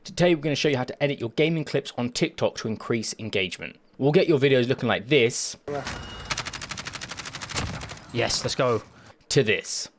Today we're going to show you how to edit your gaming clips on TikTok to increase engagement. We'll get your videos looking like this. Yes, let's go. To this.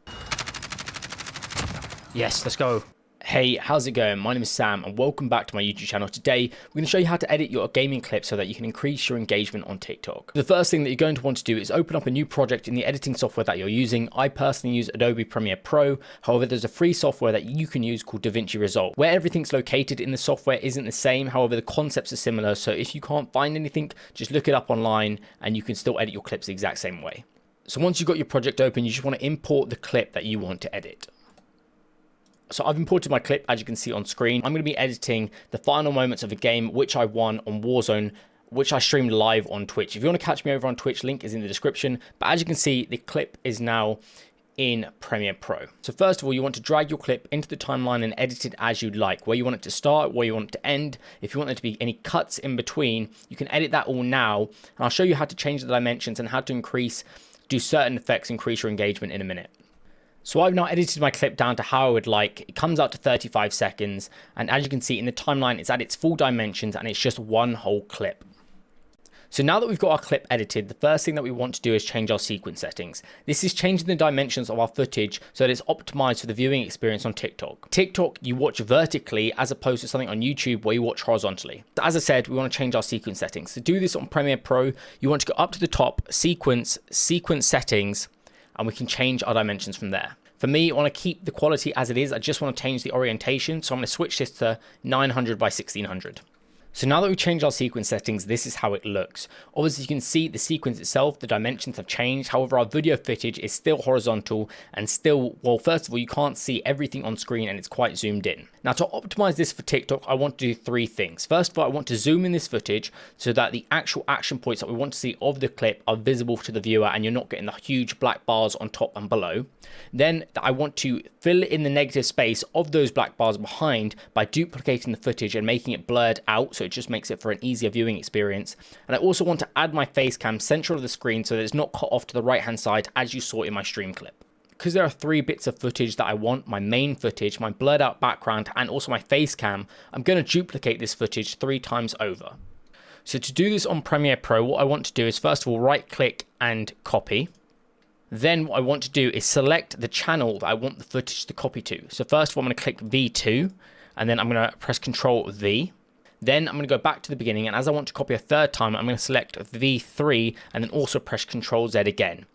Yes, let's go. Hey, how's it going? My name is Sam and welcome back to my YouTube channel. Today, we're going to show you how to edit your gaming clips so that you can increase your engagement on TikTok. The first thing that you're going to want to do is open up a new project in the editing software that you're using. I personally use Adobe Premiere Pro. However, there's a free software that you can use called DaVinci Resolve. Where everything's located in the software isn't the same. However, the concepts are similar. So if you can't find anything, just look it up online and you can still edit your clips the exact same way. So once you've got your project open, you just want to import the clip that you want to edit. So I've imported my clip, as you can see on screen. I'm going to be editing the final moments of a game which I won on Warzone, which I streamed live on Twitch. If you want to catch me over on Twitch, link is in the description. But as you can see, the clip is now in Premiere Pro. So first of all, you want to drag your clip into the timeline and edit it as you'd like, where you want it to start, where you want it to end. If you want there to be any cuts in between, you can edit that all now. And I'll show you how to change the dimensions and how to do certain effects, increase your engagement in a minute. So I've now edited my clip down to how I would like. It comes out to 35 seconds. And as you can see in the timeline, it's at its full dimensions and it's just one whole clip. So now that we've got our clip edited, the first thing that we want to do is change our sequence settings. This is changing the dimensions of our footage so that it's optimized for the viewing experience on TikTok. TikTok, you watch vertically as opposed to something on YouTube where you watch horizontally. So as I said, we want to change our sequence settings. To do this on Premiere Pro, you want to go up to the top, sequence settings, and we can change our dimensions from there. For me, I want to keep the quality as it is. I just want to change the orientation. So I'm going to switch this to 900 by 1600. So now that we've changed our sequence settings, this is how it looks. Obviously, you can see the sequence itself, the dimensions have changed. However, our video footage is still horizontal and still, well, first of all, you can't see everything on screen and it's quite zoomed in. Now, to optimize this for TikTok, I want to do three things. First of all, I want to zoom in this footage so that the actual action points that we want to see of the clip are visible to the viewer and you're not getting the huge black bars on top and below. Then I want to fill in the negative space of those black bars behind by duplicating the footage and making it blurred out, so it just makes it for an easier viewing experience. And I also want to add my face cam central of the screen so that it's not cut off to the right hand side as you saw in my stream clip. Because there are three bits of footage that I want, my main footage, my blurred out background, and also my face cam, I'm going to duplicate this footage 3 times over. So to do this on Premiere Pro, what I want to do is first of all right click and copy. Then what I want to do is select the channel that I want the footage to copy to. So first of all, I'm going to click V2 and then I'm going to press Ctrl V. Then I'm going to go back to the beginning, and as I want to copy a third time, I'm going to select V3 and then also press Ctrl Z again.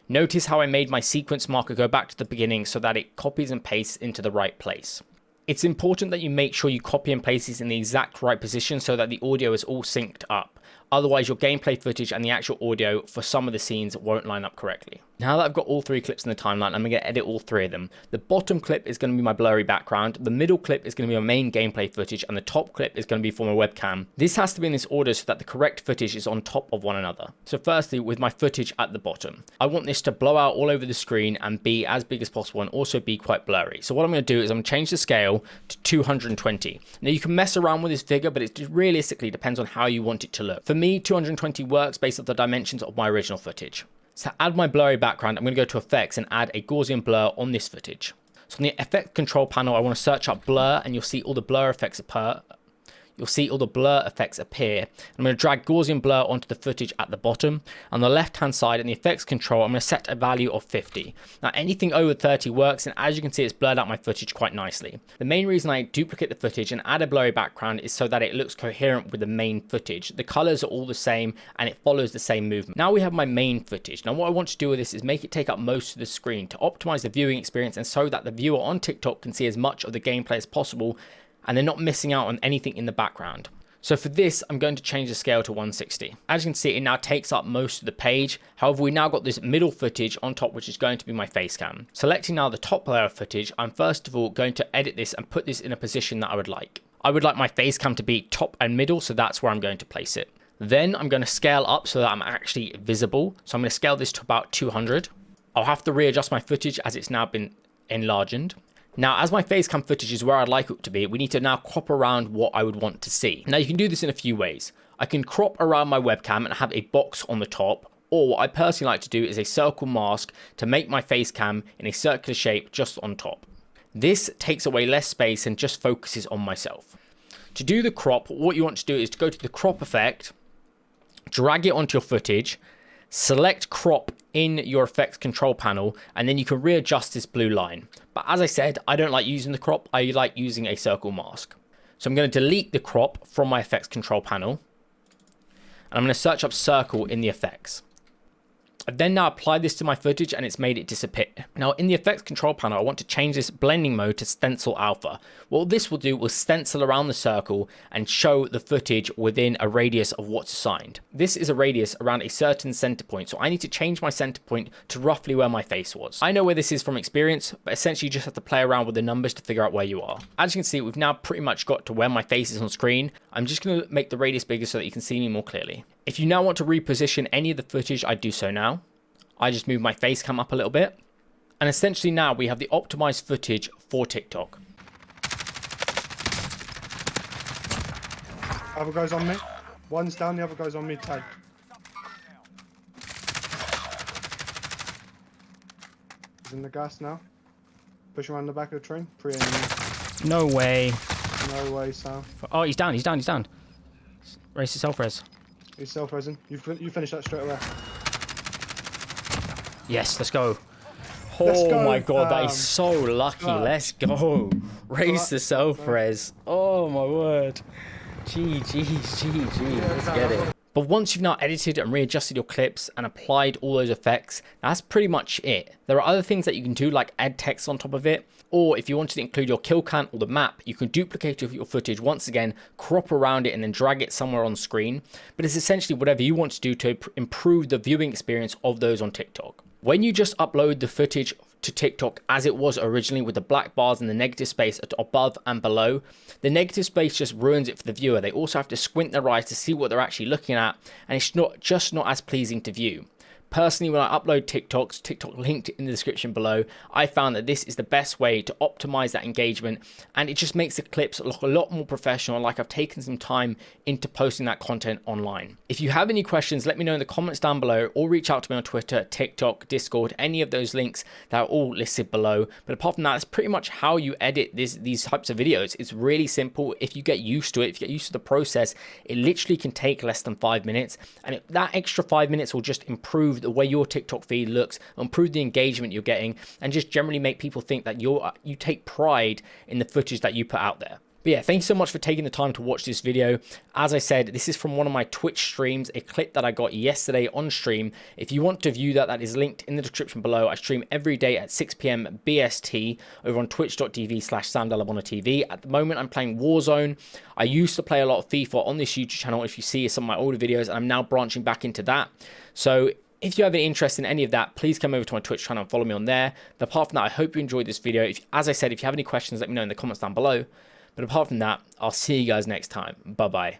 Notice how I made my sequence marker go back to the beginning so that it copies and pastes into the right place. It's important that you make sure you copy and paste these in the exact right position so that the audio is all synced up. Otherwise, your gameplay footage and the actual audio for some of the scenes won't line up correctly. Now that I've got all 3 clips in the timeline, I'm going to edit all 3 of them. The bottom clip is going to be my blurry background, the middle clip is going to be my main gameplay footage, and the top clip is going to be for my webcam. This has to be in this order so that the correct footage is on top of one another. So firstly, with my footage at the bottom, I want this to blow out all over the screen and be as big as possible and also be quite blurry. So what I'm going to do is I'm going to change the scale to 220. Now you can mess around with this figure, but it just realistically depends on how you want it to look. For me, 220 works based on the dimensions of my original footage. So to add my blurry background, I'm going to go to effects and add a Gaussian blur on this footage. So on the effect control panel, I want to search up blur and you'll see all the blur effects appear. I'm going to drag Gaussian blur onto the footage at the bottom. On the left hand side in the effects control, I'm going to set a value of 50. Now anything over 30 works, and as you can see, it's blurred out my footage quite nicely. The main reason I duplicate the footage and add a blurry background is so that it looks coherent with the main footage. The colors are all the same and it follows the same movement. Now we have my main footage. Now what I want to do with this is make it take up most of the screen to optimize the viewing experience and so that the viewer on TikTok can see as much of the gameplay as possible and they're not missing out on anything in the background. So for this, I'm going to change the scale to 160. As you can see, it now takes up most of the page. However, we now got this middle footage on top, which is going to be my face cam. Selecting now the top layer of footage, I'm first of all going to edit this and put this in a position that I would like. I would like my face cam to be top and middle, so that's where I'm going to place it. Then I'm going to scale up so that I'm actually visible. So I'm going to scale this to about 200. I'll have to readjust my footage as it's now been enlarged. Now, as my face cam footage is where I'd like it to be, we need to now crop around what I would want to see. Now, you can do this in a few ways. I can crop around my webcam and have a box on the top, or what I personally like to do is a circle mask to make my face cam in a circular shape just on top. This takes away less space and just focuses on myself. To do the crop, what you want to do is to go to the crop effect, drag it onto your footage, select crop in your effects control panel, and then you can readjust this blue line. But as I said, I don't like using the crop. I like using a circle mask. So I'm going to delete the crop from my effects control panel, and I'm going to search up circle in the effects. I've then now applied this to my footage and it's made it disappear. Now in the effects control panel, I want to change this blending mode to stencil alpha. What this will do will stencil around the circle and show the footage within a radius of what's assigned. This is a radius around a certain center point, so I need to change my center point to roughly where my face was. I know where this is from experience, but essentially you just have to play around with the numbers to figure out where you are. As you can see, we've now pretty much got to where my face is on screen. I'm just going to make the radius bigger so that you can see me more clearly. If you now want to reposition any of the footage, I do so now. I just move my face cam up a little bit. And essentially now we have the optimized footage for TikTok. Other guy's on me. One's down, the other guy's on me tag. He's in the gas now. Push around the back of the train. 3 enemies. No way. No way, Sam. Oh, he's down, he's down, he's down. Race to self-res. He's self-resing. You finish that straight away. Yes, let's go. Let's Oh go, my god, that is so lucky. Let's go. Raise the self-res. Oh my word. GG. Let's get it. But once you've now edited and readjusted your clips and applied all those effects, that's pretty much it. There are other things that you can do, like add text on top of it, or if you wanted to include your kill count or the map, you can duplicate your footage once again, crop around it and then drag it somewhere on screen. But it's essentially whatever you want to do to improve the viewing experience of those on TikTok. When you just upload the footage to TikTok as it was originally with the black bars and the negative space at above and below, the negative space just ruins it for the viewer. They also have to squint their eyes to see what they're actually looking at, and it's just not as pleasing to view. Personally, when I upload TikToks, TikTok linked in the description below, I found that this is the best way to optimize that engagement, and it just makes the clips look a lot more professional, like I've taken some time into posting that content online. If you have any questions, let me know in the comments down below, or reach out to me on Twitter, TikTok, Discord, any of those links that are all listed below. But apart from that, that's pretty much how you edit these types of videos. It's really simple. If you get used to it, if you get used to the process, it literally can take less than 5 minutes, and that extra 5 minutes will just improve the way your TikTok feed looks, improve the engagement you're getting, and just generally make people think that you take pride in the footage that you put out there. But yeah, thank you so much for taking the time to watch this video. As I said, this is from one of my Twitch streams, a clip that I got yesterday on stream. If you want to view that, that is linked in the description below. I stream every day at 6 PM BST over on twitch.tv/SamDalabonnaTV. At the moment, I'm playing Warzone. I used to play a lot of FIFA on this YouTube channel, if you see some of my older videos, and I'm now branching back into that. So if you have any interest in any of that, please come over to my Twitch channel and follow me on there. But apart from that, I hope you enjoyed this video. As I said, if you have any questions, let me know in the comments down below. But apart from that, I'll see you guys next time. Bye-bye.